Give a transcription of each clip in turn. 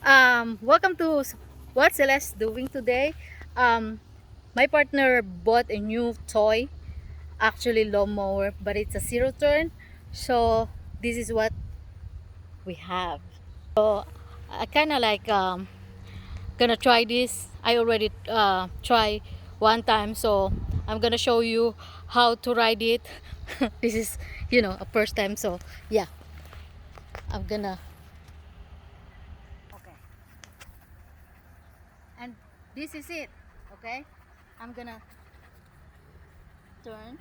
Welcome to what Celeste doing today. My partner bought a new toy, actually lawnmower, but it's a zero turn. So this is what we have. So I kind of like gonna try this. I already try one time, so I'm gonna show you how to ride it. This is a first time, so yeah, I'm gonna. Okay. And this is it. Okay, I'm gonna turn.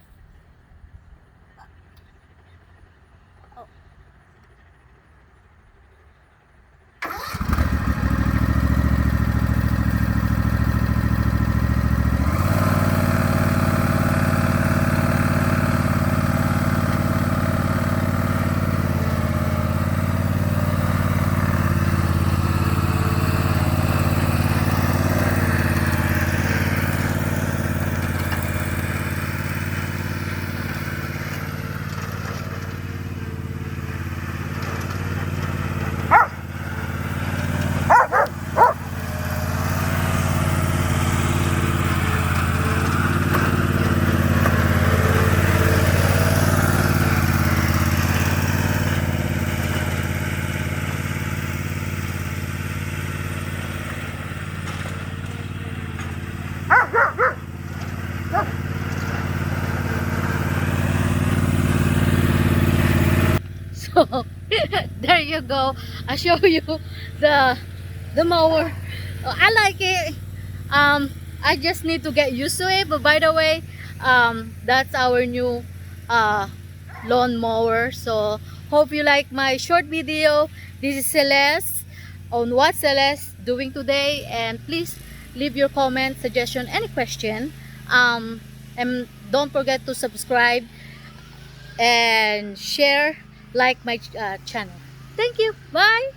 Oh. So there you go. I show you the the mower. I like it. I just need to get used to it. But by the way, that's our new uh, lawn mower. So hope you like my short video. This is Celeste on what Celeste doing today, and please leave your comment, suggestion, any question. And don't forget to subscribe and share, like my channel. Thank you. Bye.